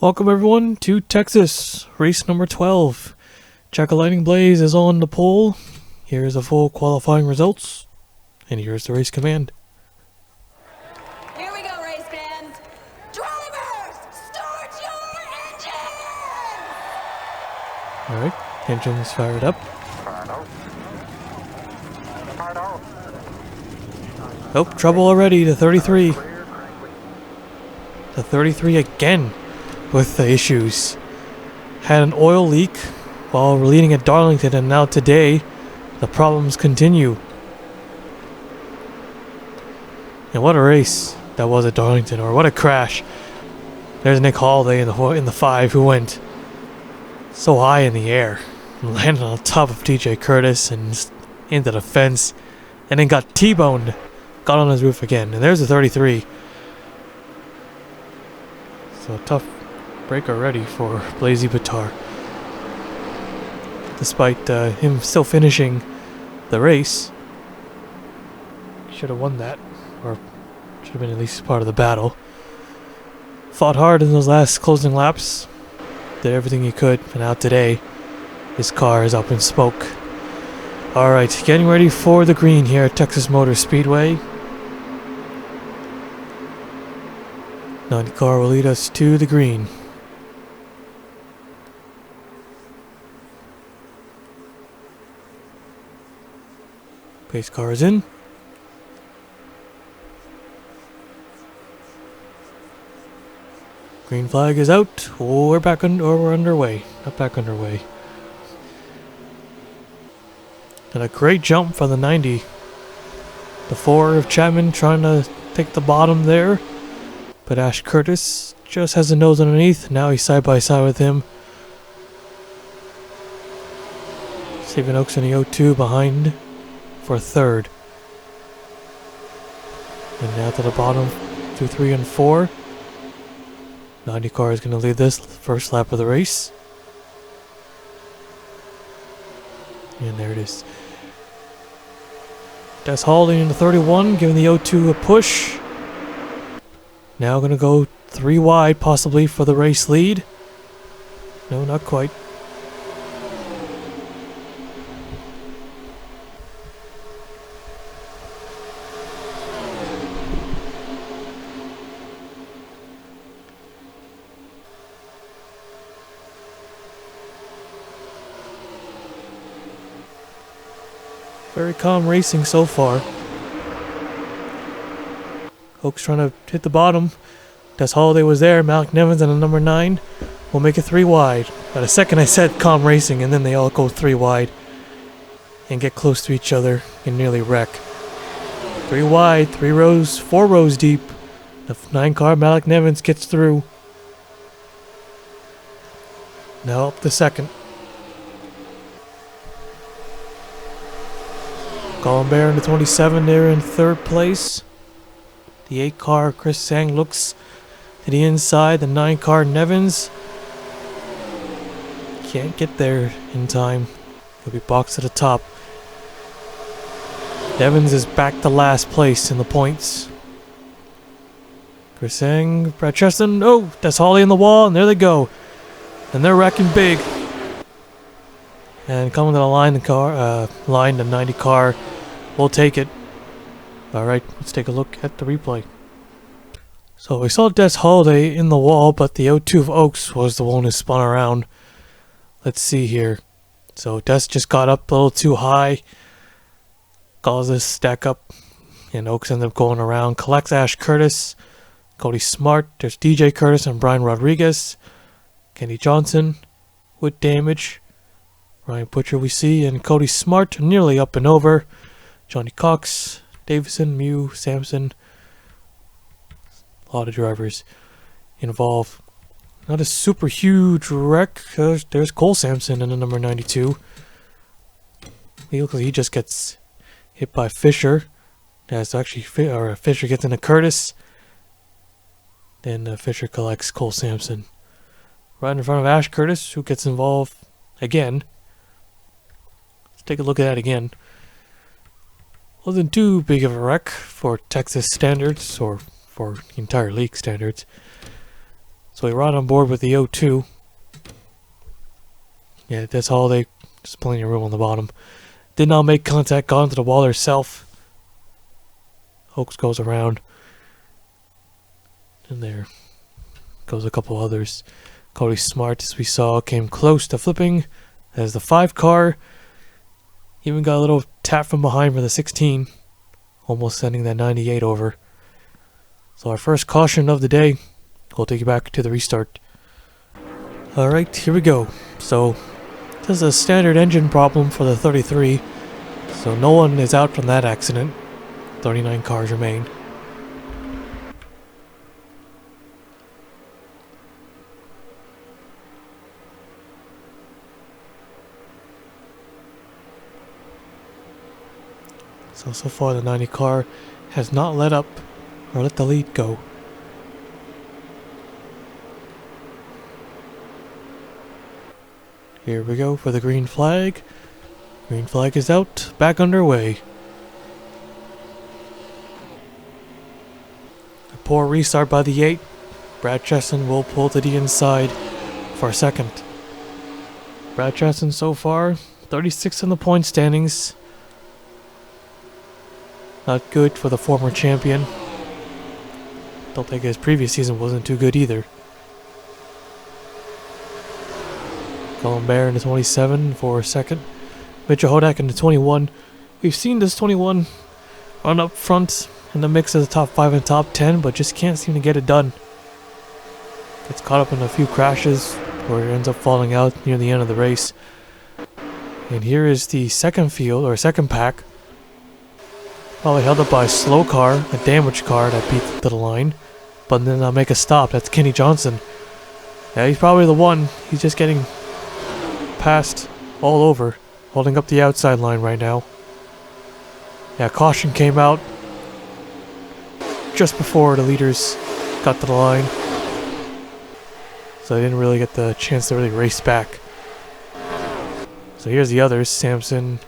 Welcome everyone to Texas, race number 12. Jack of Lightning Blaze is on the pole. Here's the full qualifying results, and here's the race command. Here we go, race band. Drivers, start your engines! Alright, engines fired up. Oh, trouble already, the 33. The 33 again with the issues. Had an oil leak while leading at Darlington, and now today the problems continue. And what a race that was at Darlington, or what a crash. There's Nick Holiday in the 5 who went so high in the air, landed on top of TJ Curtis and into the fence, and then got T-boned, got on his roof again. And there's the 33. So tough break already for Blazy Batar. Despite him still finishing the race, should have won that, or should have been at least part of the battle. Fought hard in those last closing laps, did everything he could, and out today, his car is up in smoke. Alright, getting ready for the green here at Texas Motor Speedway. 90 car will lead us to the green. Pace car is in. Green flag is out. Oh, we're back we're underway. Not back underway. And a great jump from the 90. The 4 of Chapman trying to take the bottom there. But Ash Curtis just has the nose underneath. Now he's side by side with him. Stephen Oaks in the 0-2 behind for third. And now to the bottom, 2, 3, and 4. 90 car is going to lead this first lap of the race. And there it is. Des Holiday in the 31, giving the 0-2 a push. Now going to go 3 wide, possibly for the race lead. No, not quite. Very calm racing so far. Oaks trying to hit the bottom. Des Holiday was there. Malik Nevins and the number 9 will make it 3 wide. But a second I said calm racing, and then they all go 3 wide and get close to each other and nearly wreck. 3 wide, 3 rows, 4 rows deep. The 9 car Malik Nevins gets through. Now up the second. Colin Bear in the 27 there in third place. The 8 car Chris Sang looks to the inside. The 9 car Nevins can't get there in time. He'll be boxed at the top. Nevins is back to last place in the points. Chris Sang, Brad Cheston, oh, that's Holly in the wall, and there they go. And they're wrecking big. And coming to the line, the 90 car will take it. Alright, let's take a look at the replay. So we saw Des Holiday in the wall, but the 0-2 of Oaks was the one who spun around. Let's see here. So Des just got up a little too high. Causes stack up. And Oaks ended up going around. Collects Ash Curtis. Cody Smart. There's DJ Curtis and Brian Rodriguez. Kenny Johnson with damage. Ryan Butcher we see. And Cody Smart nearly up and over. Johnny Cox. Davison, Mew, Sampson. A lot of drivers involved. Not a super huge wreck. There's Cole Sampson in the number 92. He looks like he just gets hit by Fisher. That's actually Fisher gets into Curtis. Then Fisher collects Cole Sampson. Right in front of Ash Curtis, who gets involved again. Let's take a look at that again. Wasn't too big of a wreck for Texas standards, or for the entire league standards. So we ride on board with the O2. Yeah, that's all they... There's plenty of room on the bottom. Did not make contact, got into the wall herself. Oaks goes around. And there goes a couple others. Cody Smart, as we saw, came close to flipping as the 5 car. Even got a little tap from behind for the 16. Almost sending that 98 over. So our first caution of the day. We'll take you back to the restart. Alright, here we go. So, this is a standard engine problem for the 33. So no one is out from that accident. 39 cars remain. So far the 90 car has not let up or let the lead go. Here we go for the green flag. Green flag is out, back underway. A poor restart by the 8. Brad Chesson will pull to the inside for a second. Brad Chesson so far, 36 in the point standings. Not good for the former champion. Don't think his previous season wasn't too good either. Colin Bear in the 27 for a second. Mitchell Hodak in the 21. We've seen this 21 run up front in the mix of the top 5 and top 10, but just can't seem to get it done. Gets caught up in a few crashes where it ends up falling out near the end of the race. And here is the second field, or second pack. Probably held up by a slow car, a damaged car that beat to the line. But then make a stop. That's Kenny Johnson. Yeah, he's probably the one. He's just getting passed all over. Holding up the outside line right now. Yeah, caution came out just before the leaders got to the line. So they didn't really get the chance to really race back. So here's the others. Sampson,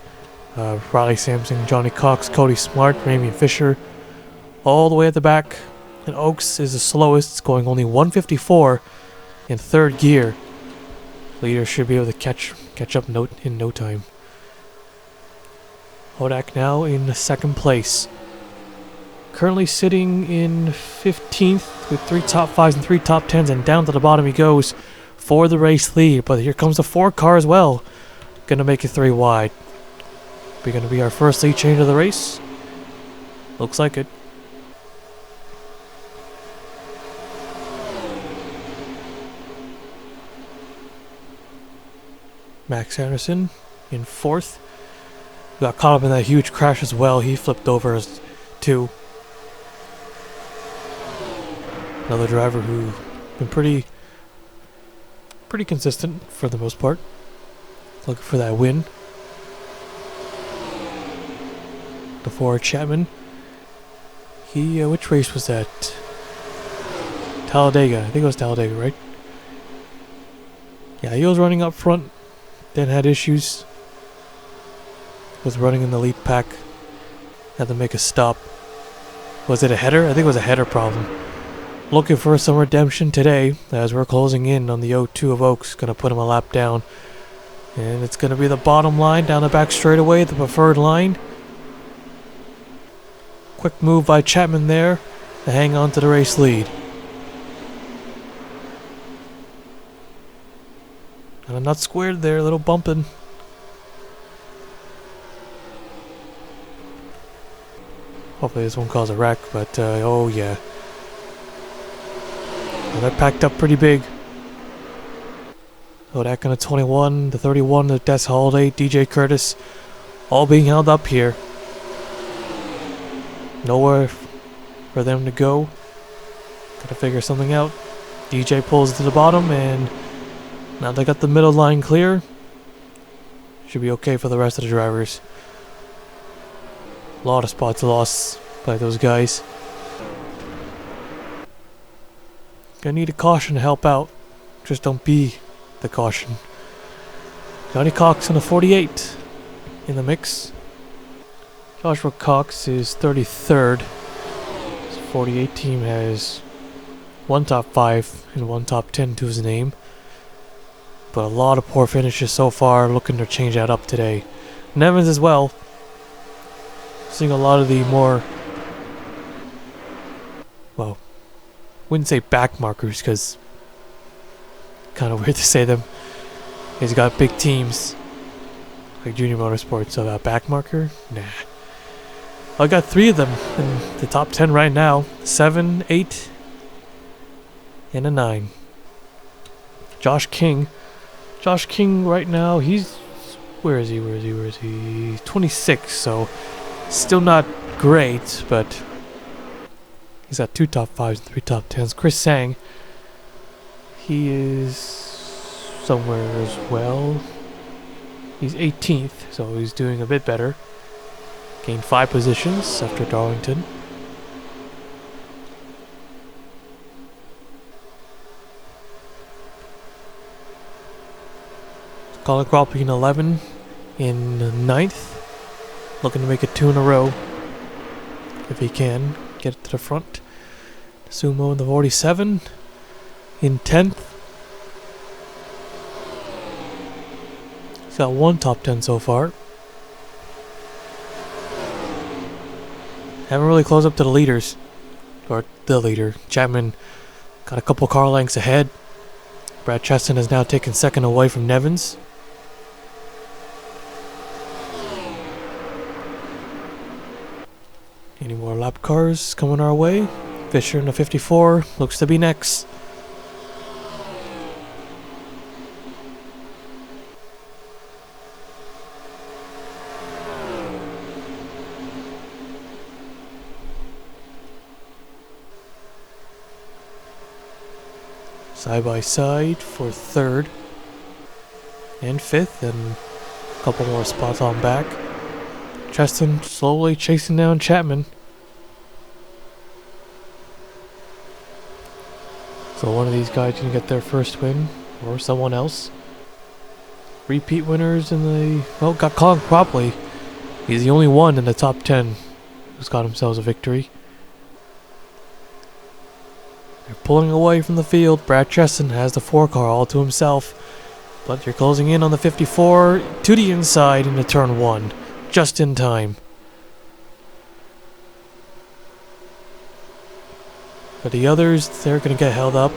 Riley Sampson, Johnny Cox, Cody Smart, Ramian Fisher, all the way at the back. And Oaks is the slowest, going only 154 in third gear. Leader should be able to catch up in no time. Hodak now in second place. Currently sitting in 15th with 3 top 5s and 3 top 10s, and down to the bottom he goes for the race lead. But here comes the 4 car as well. Gonna make it 3 wide. Be gonna be our first lead change of the race. Looks like it. Max Anderson in 4th. Got caught up in that huge crash as well. He flipped over as 2. Another driver who been pretty consistent for the most part. Looking for that win. The Ford Chapman. He, which race was that? Talladega. I think it was Talladega, right? Yeah, he was running up front. Then had issues. Was running in the lead pack. Had to make a stop. Was it a header? I think it was a header problem. Looking for some redemption today as we're closing in on the O2 of Oaks. Gonna put him a lap down. And it's gonna be the bottom line down the back straightaway, the preferred line. Quick move by Chapman there to hang on to the race lead. And I'm not squared there, a little bumping. Hopefully this won't cause a wreck, but oh yeah. Well, that packed up pretty big. Kodak on a 21, the 31, the Des Holiday, DJ Curtis, all being held up here. Nowhere for them to go. Gotta figure something out. DJ pulls to the bottom, and now they got the middle line clear. Should be okay for the rest of the drivers. A lot of spots lost by those guys. Gonna need a caution to help out. Just don't be the caution. Johnny Cox on a 48 in the mix. Joshua Cox is 33rd. His 48 team has one top 5 and one top 10 to his name. But a lot of poor finishes so far, looking to change that up today. Nevins as well. Seeing a lot of the more, well, wouldn't say back markers because kind of weird to say them. He's got big teams like Junior Motorsports, so that back marker, nah. I got 3 of them in the top 10 right now. 7, 8, and a 9. Josh King. Josh King right now, he's, where is he? 26, so still not great, but he's got 2 top 5s and 3 top 10s. Chris Sang, he is somewhere as well. He's 18th, so he's doing a bit better. Gained 5 positions after Darlington. Colin Cropley in 11, in 9th. Looking to make it 2 in a row. If he can, get it to the front. Sumo in the 47, in 10th. He's got 1 top 10 so far. Haven't really closed up to the leaders. Or the leader. Chapman got a couple car lengths ahead. Brad Cheston has now taken 2nd away from Nevins. Any more lap cars coming our way? Fisher in the 54 looks to be next. Side by side for 3rd and 5th, and a couple more spots on back. Cheston slowly chasing down Chapman. So one of these guys can get their first win, or someone else. Repeat winners in the, well, got Colin Cropley. He's the only one in the top 10 who's got himself a victory. They're pulling away from the field. Brad Cheston has the 4 car all to himself. But you're closing in on the 54 to the inside into turn 1. Just in time. For the others, they're going to get held up.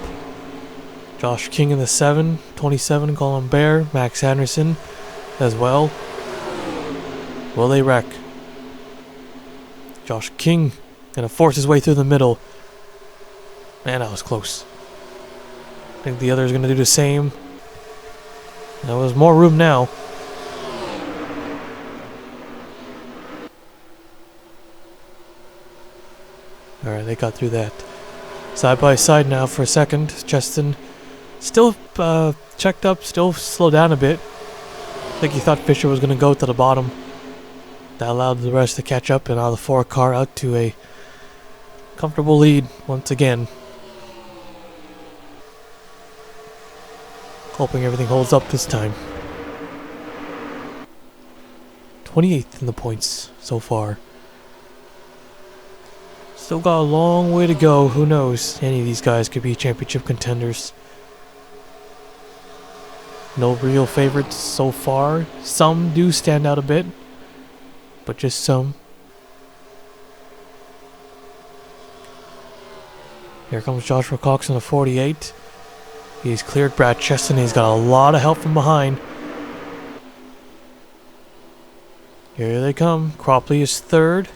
Josh King in the 7, 27, Colin Bear, Max Anderson as well. Will they wreck? Josh King going to force his way through the middle. Man, that was close. I think the others are going to do the same. There was more room now. Alright, they got through that. Side by side now for a second. Cheston still checked up, still slowed down a bit. I think he thought Fisher was going to go to the bottom. That allowed the rest to catch up, and now the 4 car out to a comfortable lead once again. Hoping everything holds up this time. 28th in the points so far. Still got a long way to go. Who knows? Any of these guys could be championship contenders. No real favorites so far. Some do stand out a bit, but just some. Here comes Joshua Cox in the 48. He's cleared Brad Cheston. He's got a lot of help from behind. Here they come. Cropley is 3rd.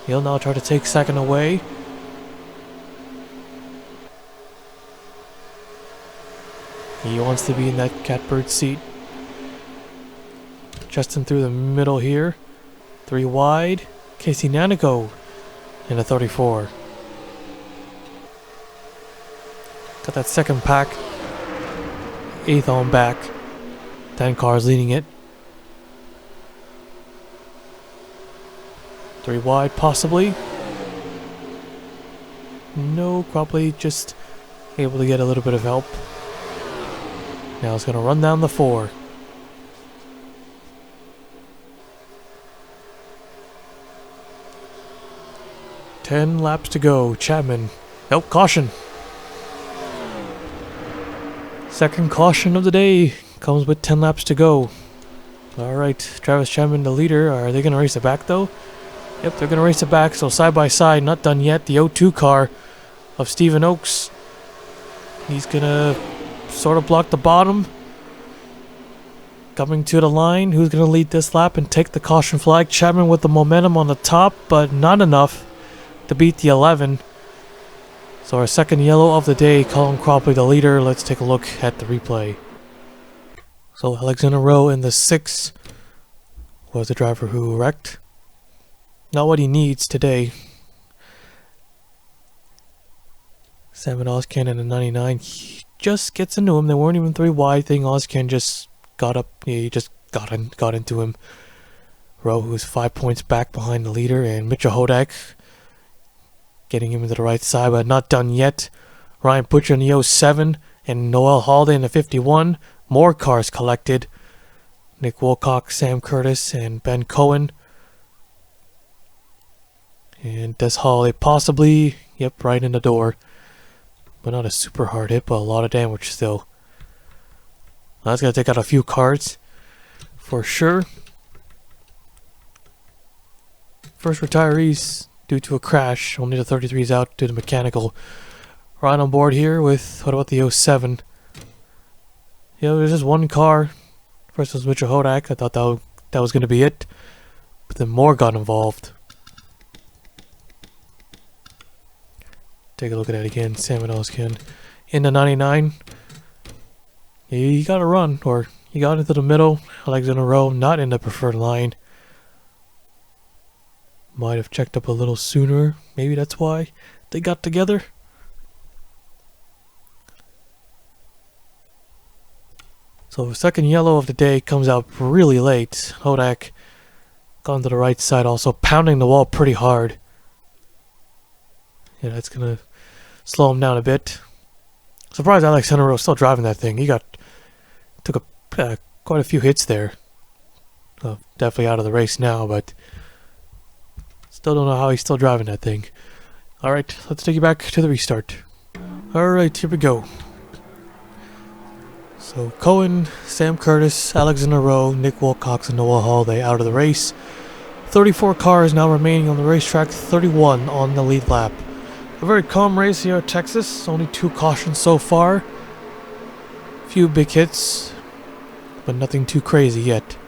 He'll now try to take 2nd away. He wants to be in that catbird seat. Cheston through the middle here. 3 wide. Casey Nanico in a 34. Got that 2nd pack. 8th on back. 10 cars leading it. 3 wide, possibly. No, probably just able to get a little bit of help. Now it's going to run down the 4. Ten laps to go. Chapman Nope, caution. Second caution of the day comes with 10 laps to go. Alright, Travis Chapman, the leader. Are they going to race it back though? Yep, they're going to race it back. So side by side, not done yet. The 02 car of Stephen Oakes. He's going to sort of block the bottom. Coming to the line. Who's going to lead this lap and take the caution flag? Chapman with the momentum on the top, but not enough to beat the 11. So our second yellow of the day, Colin Cropley the leader. Let's take a look at the replay. So Alexander Rowe in the 6 was the driver who wrecked. Not what he needs today. Simon Oscan in the 99 he just gets into him. They weren't even 3 wide. Thing Oscan just got up. He just got into him. Rowe, who's 5 points back behind the leader, and Mitchell Hodak getting him into the right side, but not done yet. Ryan Butcher in the 07 and Noel Holiday in the 51. More cars collected. Nick Wilcox, Sam Curtis, and Ben Cohen. And Des Holiday possibly, yep, right in the door. But not a super hard hit, but a lot of damage still. That's going to take out a few cards for sure. First retirees due to a crash. Only the 33s out due to mechanical. Right on board here with, what about the 07? Yeah, there's just one car. First was Mitchell Hodak. I thought that was going to be it. But then more got involved. Take a look at that again. Salmon Oskin in the 99. He got a run, or he got into the middle. Alexander Rowe not in the preferred line. Might have checked up a little sooner. Maybe that's why they got together. So the second yellow of the day comes out really late. Hodak gone to the right side, also pounding the wall pretty hard. Yeah, that's gonna slow him down a bit. Surprised Alexander Rowe still driving that thing. He took quite a few hits there. Definitely out of the race now, but still don't know how he's still driving that thing. Alright, let's take you back to the restart. Alright, here we go. So Cohen, Sam Curtis, Alexander Rowe, Nick Wilcox, and Noah Holiday out of the race. 34 cars now remaining on the racetrack, 31 on the lead lap. A very calm race here at Texas, only 2 cautions so far. Few big hits, but nothing too crazy yet.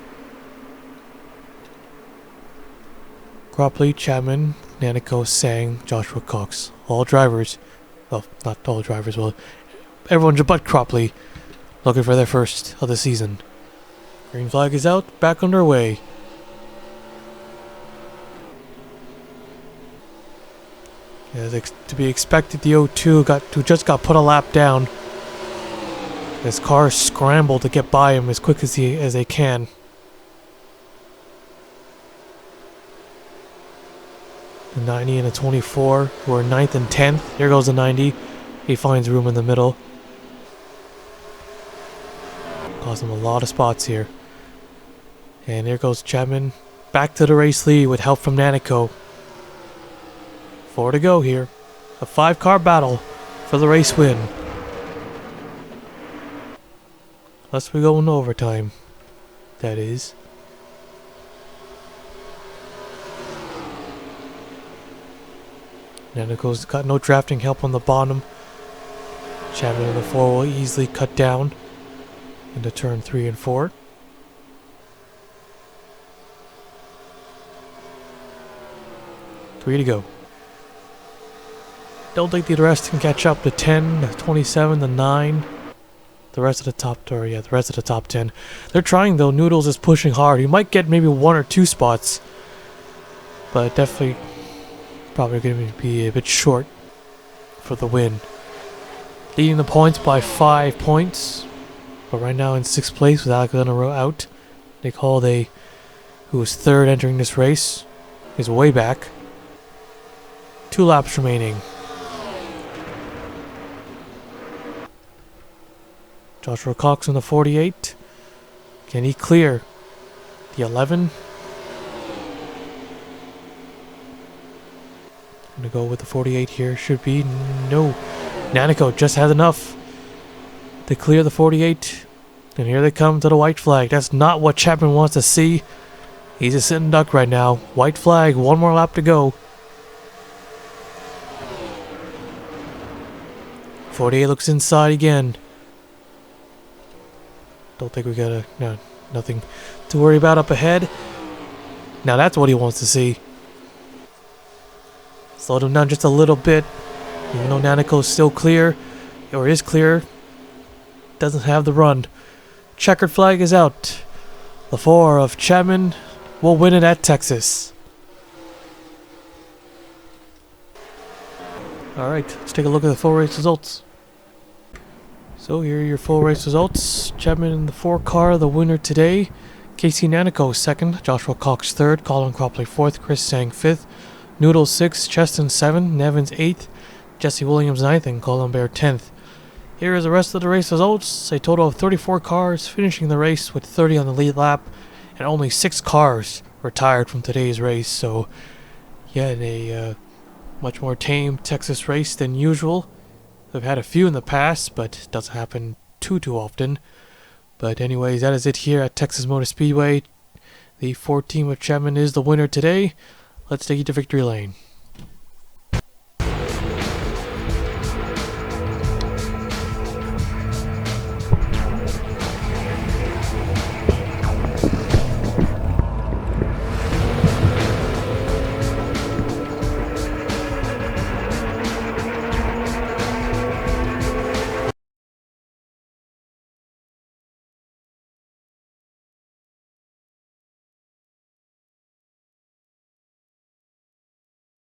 Cropley, Chapman, Nanico, Sang, Joshua Cox. All drivers, well, not all drivers, well, everyone but Cropley looking for their first of the season. Green flag is out, back underway. As to be expected, the 02 just got put a lap down. His car scrambled to get by him as quick as they can. The 90 and the 24 who are 9th and 10th. Here goes the 90. He finds room in the middle. Cost him a lot of spots here. And here goes Chapman. Back to the race lead with help from Nanico. 4 to go here. A 5-car battle for the race win. Unless we go into overtime. That is. Nanico's got no drafting help on the bottom. Chapman in the 4 will easily cut down into turn 3 and 4. Three to go. Don't think the rest can catch up to 10, 27, the 9. The rest of the top, the rest of the top 10. They're trying though. Noodles is pushing hard. He might get maybe 1 or 2 spots, but definitely probably going to be a bit short for the win. Leading the points by 5 points, but right now in 6th place with Alexander Rowe out. Nick Holiday, who was 3rd entering this race, is way back. 2 laps remaining. Joshua Cox in the 48. Can he clear the 11? Gonna go with the 48 here. Should be no. Nanico just had enough to clear the 48. And here they come to the white flag. That's not what Chapman wants to see. He's a sitting duck right now. White flag, one more lap to go. 48 looks inside again. Don't think we got nothing to worry about up ahead. Now that's what he wants to see. Slow them down just a little bit. Even though Nanico's still clear, or is clear, doesn't have the run. Checkered flag is out. The 4 of Chapman will win it at Texas. Alright, let's take a look at the full race results. So here are your full race results. Chapman in the 4 car, the winner today. Casey Nanico 2nd, Joshua Cox 3rd, Colin Cropley 4th, Chris Sang 5th, Noodle 6th, Cheston 7th, Nevins 8th, Jesse Williams 9th, and Colin Bear 10th. Here is the rest of the race results. A total of 34 cars finishing the race with 30 on the lead lap, and only 6 cars retired from today's race. So, yeah, a much more tame Texas race than usual. We've had a few in the past, but it doesn't happen too often. But anyways, that is it here at Texas Motor Speedway. The 4 team of Chapman is the winner today. Let's take you to victory lane.